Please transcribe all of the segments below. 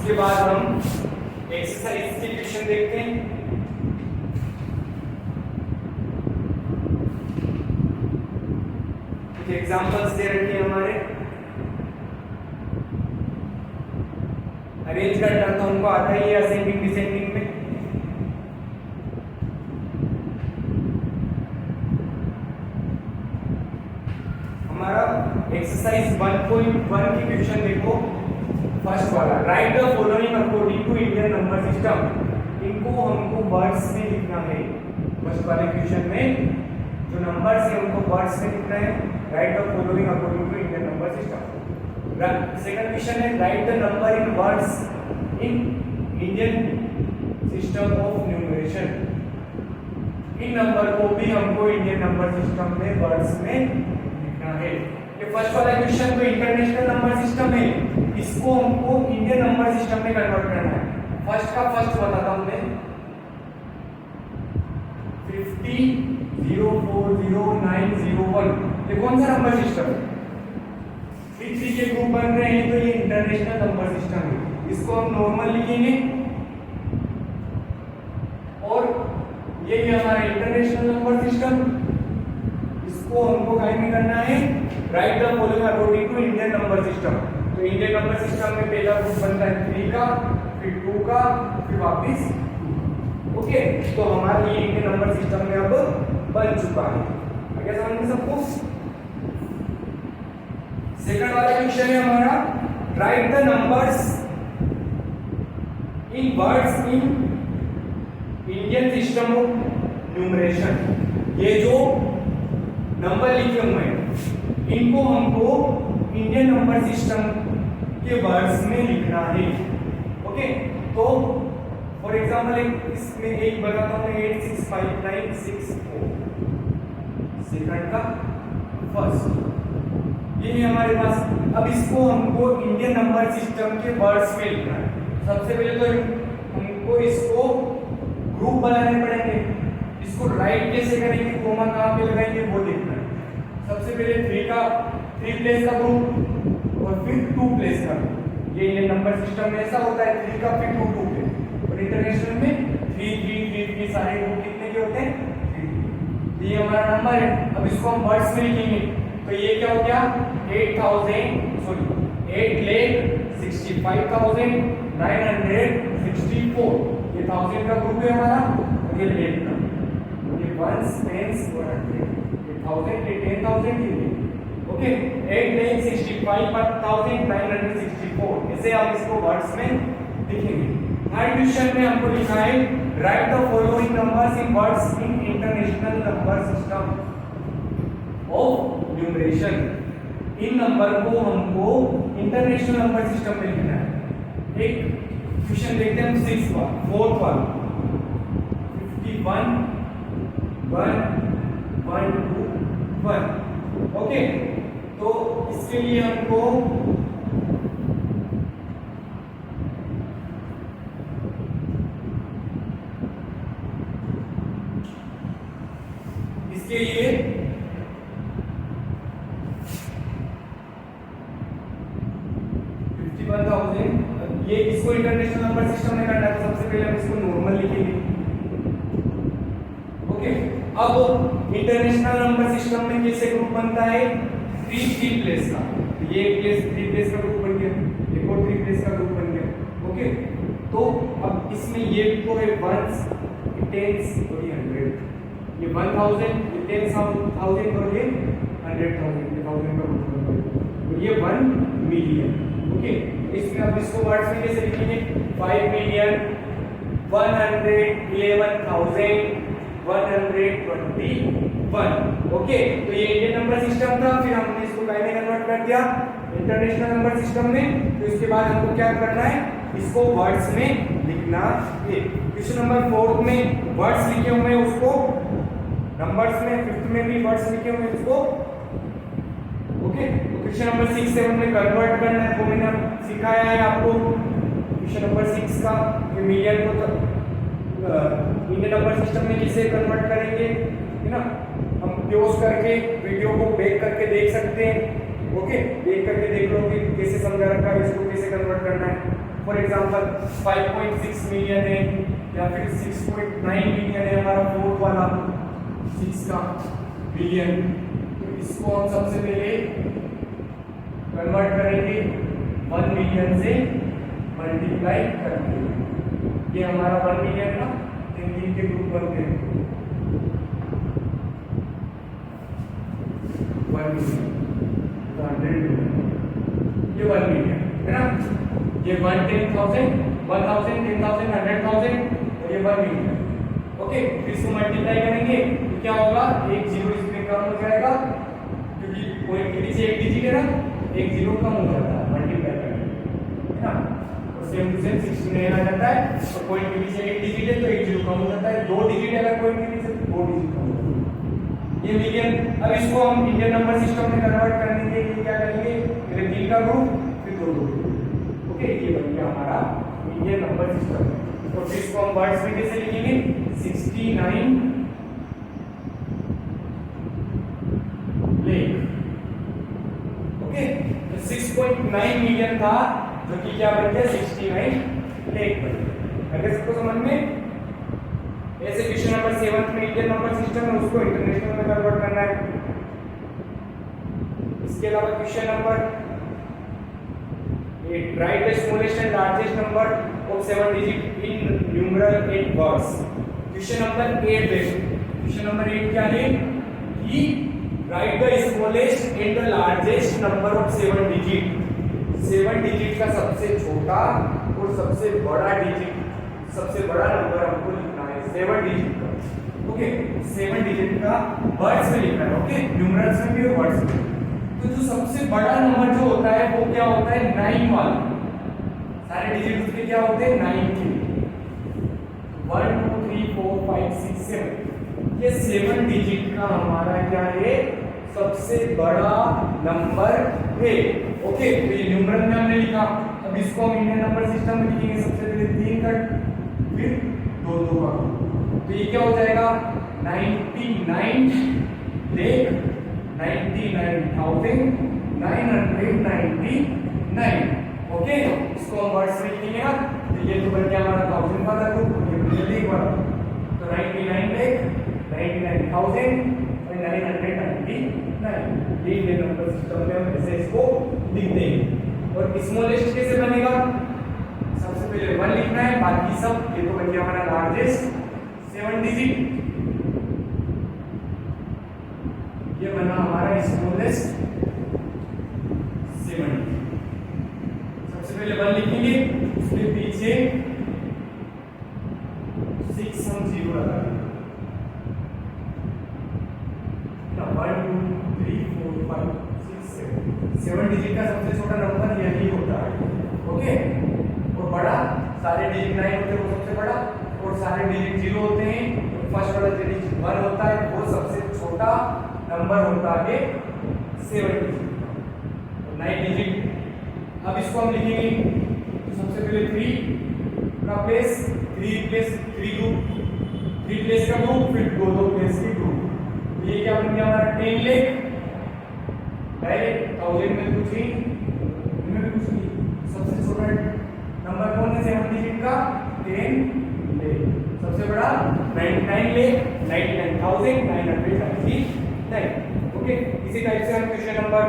इसके बाद हम एक्सरसाइज के क्वेश्चन देखते हैं। कुछ एग्जांपल्स दे रखे हैं हमारे। अरेंज करना तो हमको आता ही है असेंडिंग डिसेंडिंग में। हमारा एक्सरसाइज 1.1 की क्वेश्चन देखो। फर्स्ट वाला, right the following according to Indian number system. इनको हमको वर्ड्स में लिखना है। फर्स्ट वाले क्वेश्चन में जो नंबर्स है उनको वर्ड्स में लिखना है। Right the following according to Indian number system. Second question है, right the number in words in Indian system of numeration. इन नंबर को भी हमको इंडियन नंबर सिस्टम में वर्ड्स में लिखना है। ये फर्स्ट वाला क्वेश्चन तो इंटरनेशनल नंबर सिस्टम है, इसको हमको इंडियन नंबर सिस्टम में कन्वर्ट करना है। फर्स्ट का फर्स्ट बताता हूं मैं, 50 040 901। ये कौन सा नंबर सिस्टम है? 3 के ग्रुप बन रहे हैं तो ये इंटरनेशनल नंबर सिस्टम है। इसको हम नॉर्मल लिखेंगे और ये हमारा इंटरनेशनल नंबर सिस्टम। इसको हमको काय में करना है, right the following according to Indian number system. तो इंडियन नंबर सिस्टम में पहला ग्रुप बनता है 3 का, फिर 2 का, फिर वापस 2। ओके, तो हमारा ये इंडियन नंबर सिस्टम में अब बन चुका है। आगे समझ में सबको? सेकंड वाला क्वेश्चन है हमारा, right the numbers in words in Indian system of numeration. ये जो नंबर लिखे हुए हैं इनको हमको इंडियन नंबर सिस्टम के वर्ड्स में लिखना है। ओके, तो फॉर एग्जांपल इसमें एक बताता हूं, 865964 सेकंड का फर्स्ट, ये है हमारे पास। अब इसको हमको इंडियन नंबर सिस्टम के वर्ड्स में लिखना है। सबसे पहले तो हमको इसको ग्रुप बनाने पड़ेंगे। इसको राइट कैसे करेंगे, कोमा कहां पे लगाएंगे वो देखना है। सबसे पहले 3 प्लेस का ग्रुप और फिर 2 प्लेस का ग्रुप। ये इंडियन नंबर सिस्टम में ऐसा होता है, 3 का फिर 2 प्लेस। और इंटरनेशनल में 3 सारे ग्रुप कितने के होते हैं? 3। ये हमारा नंबर है। अब इसको हम वर्ड्स में लिखेंगे तो ये क्या हो गया, 8,65,964। ये 1000 का ग्रुप है हमारा और ये लेट का, ये 1s 10s और 100, ये 1000 ये 10,000 के लिए। ओके, 8,65,964 ऐसे आप इसको वर्ड्स में लिखेंगे। थर्ड क्वेश्चन में हमको लिखा है, right the following numbers in words in international number system of numeration. इन नंबर को हमको इंटरनेशनल नंबर सिस्टम में लिखना है। एक क्वेश्चन देखते हैं हम 4th वाला, 51 1 1 2 1। ओके, तो इसके लिए हमको ये इसको इंटरनेशनल नंबर सिस्टम में करना है तो सबसे पहले हम इसको नॉर्मल लिखेंगे। ओके, अब इंटरनेशनल नंबर सिस्टम में कैसे ग्रुप बनता है, 3 प्लेस का। तो ये एक प्लेस 3 प्लेस का ग्रुप बन गया, एक और 3 प्लेस का ग्रुप बन गया। ओके, तो अब इसमें ये तो है 1s 10s और ये 100। ये 1000 ये 10,000 और ये 100,000 ये 1000 का ग्रुप बन गया और ये 1 मिलियन। ओके, इसमें अब इसको वर्ड्स में कैसे लिखेंगे, 5,111,121। ओके, तो ये इंडियन नंबर सिस्टम था, फिर हमने इसको काय में कन्वर्ट कर दिया, इंटरनेशनल नंबर सिस्टम में। तो इसके बाद हमको क्या करना है, इसको वर्ड्स में लिखना है। क्वेश्चन नंबर 4 में वर्ड्स लिखे हुए हैं उसको नंबर्स में, 5th में भी वर्ड्स लिखे हुए हैं उसको। ओके, क्वेश्चन नंबर 6 7 में कन्वर्ट करना है, वो मैंने सिखाया है आपको। क्वेश्चन नंबर 6 का ये मिलियन को इंडियन नंबर सिस्टम में किसे कन्वर्ट करेंगे, है ना। हम पॉज करके वीडियो को बैक करके देख सकते हैं। ओके, देख करके देख लो कि कैसे समझा रखा है, इसको कैसे कन्वर्ट करना है। फॉर एग्जांपल 5.6 मिलियन है या फिर 6.9 मिलियन है हमारा फोर्थ वाला 6 का बिलियन, तो इसको हम सबसे पहले कन्वर्ट करेंगे 1 मिलियन से मल्टीप्लाई करके। ये हमारा 1 मिलियन का 3 के ग्रुप बनते हैं 1 मिलियन, 100 मिलियन, ये 1 मिलियन है ना। ये 10,000, 1000, 10,000, 100,000, और ये 1 मिलियन। ओके, इसको मल्टीप्लाई करेंगे तो क्या होगा, एक जीरो इसमें कम हो जाएगा क्योंकि पॉइंट के पीछे एक डिजिट है ना, एक जीरो कम हो जाता है मल्टीप्लाई करने, है ना। और सेम टू सेम 69 आ जाता है, और पॉइंट के पीछे एक डिजिट है तो एक जीरो कम हो जाता है, दो डिजिट अगर पॉइंट के पीछे तो दो डिजिट कम हो जाता है। ये मिलियन। अब इसको हम इंडियन नंबर सिस्टम में कन्वर्ट करने के लिए क्या करेंगे, पहले 3 का ग्रुप फिर 2 ग्रुप। ओके, ये बन गया हमारा इंडियन नंबर सिस्टम। तो फिर इसको हम वर्ड्स में कैसे लिखेंगे, 69 लेख। ओके, तो 6.9 मिलियन था जो कि क्या बन गया 69 लेख बन गया। अगर इसको समझ में, ऐसे क्वेश्चन नंबर 7 में इंडियन नंबर सिस्टम है उसको इंटरनेशनल में कन्वर्ट करना है। इसके अलावा question number 8, right the smallest and largest number of 7 digit in numeral and words. Question number 8 देखो, क्वेश्चन नंबर 8 क्या है कि right the smallest and the largest number of 7 digit. 7 digit का सबसे छोटा और सबसे बड़ा डिजिट, सबसे बड़ा नंबर हमको लिखना है 7 डिजिट का। ओके, 7 डिजिट का वर्ड्स में लिखना है। ओके, न्यूमेरल्स में भी और वर्ड्स में। तो जो सबसे बड़ा नंबर जो होता है वो क्या होता है, 9 वाला। सारे डिजिट उसके क्या होते हैं, 9 के। 1 2 3 4 5 6 7, ये 7 डिजिट का हमारा क्या है, सबसे बड़ा नंबर है। ओके, तो ये न्यूमेरल में हमने लिखा। अब इसको हम इंडियन नंबर सिस्टम में लिखेंगे, सबसे पहले 3 का फिर 2 2 का, तो ये क्या हो जाएगा 99 लेख 99,999। ओके, इसको हम वर्ड्स में लिखेंगे ना, तो ये तो बन गया हमारा 1000 वाला ग्रुप, ये लेख वाला, तो 99 लेख 99,999, ये इंडियन नंबर सिस्टम में हम ऐसे इसको लिख देंगे। और स्मॉलेस्ट कैसे बनेगा, सबसे पहले 1 लिखना है, बाकी सब ये तो बन गया हमारा लार्जेस्ट 7 डिजिट, ये बना हमारा स्मॉलेस्ट 7 डिजिट। सबसे पहले 1 लिखेंगे, उसके पीछे 6 हम 0 लगाएंगे। 1 2 3 4 5 6 7 डिजिट का सबसे छोटा नंबर यही होता है। ओके, और बड़ा सारे डिजिट 9 होते हैं वो सबसे बड़ा, और सारे डिजिट 0 होते हैं, फर्स्ट वाला डिजिट 1 होता है वो सबसे छोटा नंबर होता है 7 डिजिट, 9 डिजिट। अब इसको हम लिखेंगे, तो सबसे पहले 3 का प्लेस 3 प्लेस 3 ग्रुप, 3 प्लेस का ग्रुप, फिर 2 प्लेस के ग्रुप। ये क्या बन गया हमारा 10 लेख। डायरेक्ट 1000 में कुछ नहीं, इनमें भी कुछ नहीं, सबसे छोटा नंबर कौन है 7 डिजिट का, 10 लेख। सबसे बड़ा 99 लेख 99,999। ओके, इसी टाइप से हम क्वेश्चन नंबर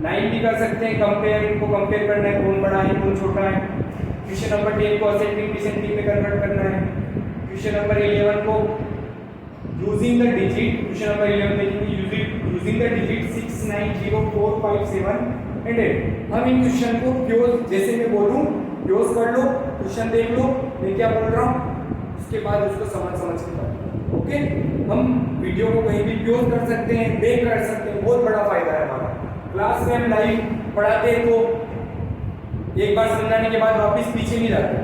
9 भी कर सकते हैं, कंपेयर, इनको कंपेयर करना है कौन बड़ा है कौन छोटा है। क्वेश्चन नंबर 10 को असेंडिंग डिसेंडिंग में कन्वर्ट करना है। क्वेश्चन नंबर 11 को using the digit, question number 11 देखेंगे यूजिंग द डिजिट 6 9 0 4 5 7 एंड 8। हम इन क्वेश्चन को क्योज, जैसे मैं बोलूं क्योज कर लो, क्वेश्चन देख लो मैं क्या बोल रहा हूं, उसके बाद उसको समझ के पढ़ो। ओके, हम वीडियो को कहीं भी क्योज कर सकते हैं, देख कर सकते हैं, बहुत बड़ा फायदा है हमारा। क्लास में हम लाइव पढ़ाते हैं तो एक बार समझाने के बाद वापस पीछे नहीं जाते,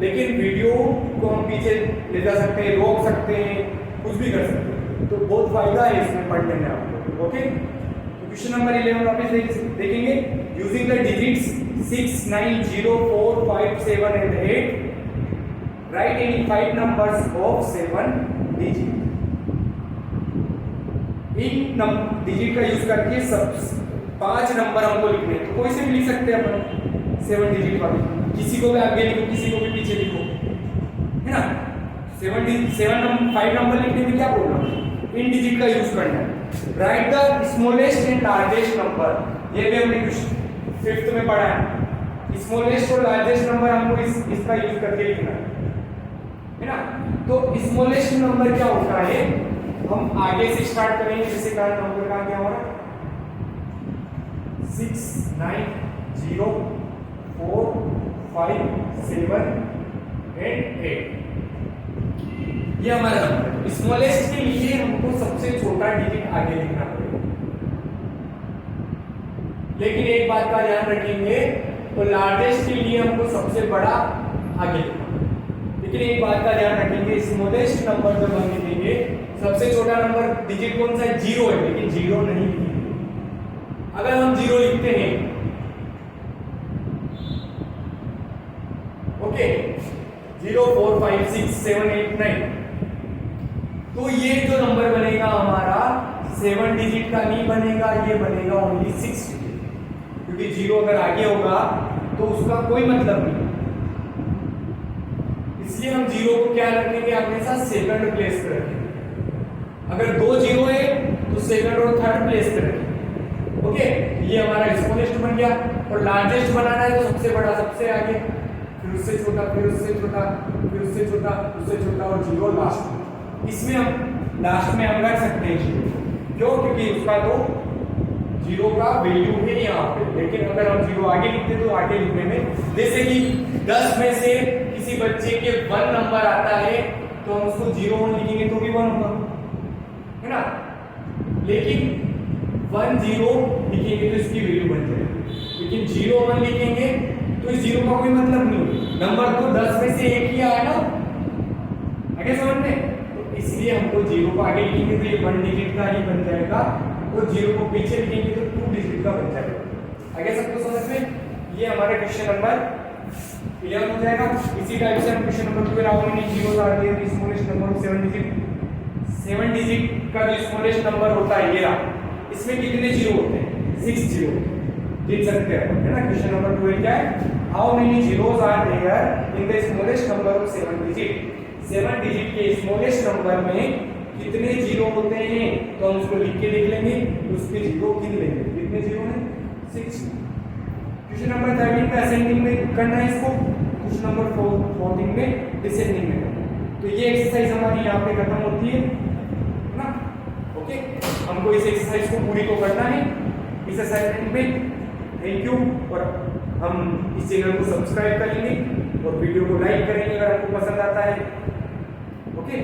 लेकिन वीडियो को हम पीछे ले जा सकते हैं, रोक सकते हैं, कुछ भी कर सकते हैं, तो बहुत फायदा है इसमें पढ़ने में आपको। ओके, तो क्वेश्चन नंबर 11 वापस देखेंगे, using the digits 6 9 0 4 5 7 and 8, right any 5 numbers of 7 digit. In digit का यूज करके सब 5 नंबर हमको लिखने हैं, तो कोई से भी लिख सकते हैं अपन 7 डिजिट वाली, किसी को भी आगे लिखो, किसी को भी पीछे लिखो, है ना। 5 नंबर लिखने में क्या प्रॉब्लम है, इन डिजिट का यूज करना है। Right the smallest and largest number, ये भी हमने कुछ 5th में पढ़ा है। स्मॉलेस्ट और लार्जेस्ट नंबर हमको इसका यूज करके लिखना है ना। तो स्मॉलेस्ट नंबर क्या होता है, हम आगे से स्टार्ट करेंगे, जैसे कारण नंबर का क्या हो रहा है 6 9 0 4 5 7 8 8, ये हमारा नंबर है। स्मॉलेस्ट के लिए हमको सबसे छोटा डिजिट आगे लिखना पड़ेगा, लेकिन एक बात का ध्यान रखेंगे, तो लार्जेस्ट के लिए हमको सबसे बड़ा आगे लिखना पड़ेगा। लेकिन एक बात का ध्यान रखेंगे, स्मॉलेस्ट नंबर जब हम लिखेंगे, सबसे छोटा नंबर डिजिट कौन सा है, 0 है, लेकिन 0 नहीं लिखेंगे। अगर हम 0 लिखते हैं, ओके 0 4 5 6 7 8 9, तो ये जो नंबर बनेगा हमारा 7 डिजिट का नहीं बनेगा, ये बनेगा ओनली 6 डिजिट, क्योंकि 0 अगर आगे होगा तो उसका कोई मतलब नहीं। इसलिए हम 0 को क्या रखेंगे, हमेशा सेकंड प्लेस पे रखेंगे। अगर 2 0 है तो सेकंड और थर्ड प्लेस पे रखेंगे, ओके। ये हमारा स्मॉलेस्ट बन गया, और लार्जेस्ट बनाना है तो सबसे बड़ा सबसे आगे, फिर उससे छोटा, फिर उससे छोटा, फिर उससे छोटा, उससे छोटा, और 0 लास्ट में। इसमें हम लास्ट में हम रख सकते हैं 0, क्यों, क्योंकि उसका तो 0 का वैल्यू है यहाँ पे। लेकिन अगर हम 0 आगे लिखते तो आगे लिखने में, जैसे कि 10 में से किसी बच्चे के 1 नंबर आता है तो हम उसको 0 1 लिखेंगे तो भी 1 होगा, है ना। लेकिन 1 0 लिखेंगे तो इसकी वैल्यू बन जाएगी, लेकिन 0 1 लिखेंगे तो इस 0 का कोई मतलब नहीं। नंबर तो 10 में से एक ही आया ना, आगे समझ में। तो इसलिए हमको 0 को आगे लिखेंगे तो ये 1 डिजिट का ही बन जाएगा, और 0 को पीछे लिखेंगे तो 2 डिजिट का बन जाएगा। आगे सबको समझ में। ये हमारा क्वेश्चन नंबर 11 हो जाएगा। इसी टाइप से हम क्वेश्चन नंबर 12 आओगे, 0 आ गया, स्मॉलेस्ट नंबर 7 डिजिट। 7 डिजिट का जो स्मॉलेस्ट नंबर होता है ये रहा, इसमें कितने 0 होते हैं, 6 0 देख सकते हैं, है ना। क्वेश्चन नंबर 12 क्या है, how many zeros are there in the smallest number of 7 digit। 7 digit के स्मॉलेस्ट नंबर में कितने 0 होते हैं, तो हम उसको लिख के देख लेंगे, उसके 0 गिन लेंगे, कितने 0 हैं 6। क्वेश्चन नंबर 13 में असेंडिंग में करना है इसको, क्वेश्चन नंबर 14 में डिसेंडिंग में करना है। तो ये एक्सरसाइज हमारी यहाँ पे खत्म होती है ना, ओके। हमको इस एक्सरसाइज को पूरी को करना है इस असाइनमेंट में। थैंक यू, और हम इस चैनल को सब्सक्राइब करेंगे और वीडियो को लाइक करेंगे अगर आपको पसंद आता है, ओके।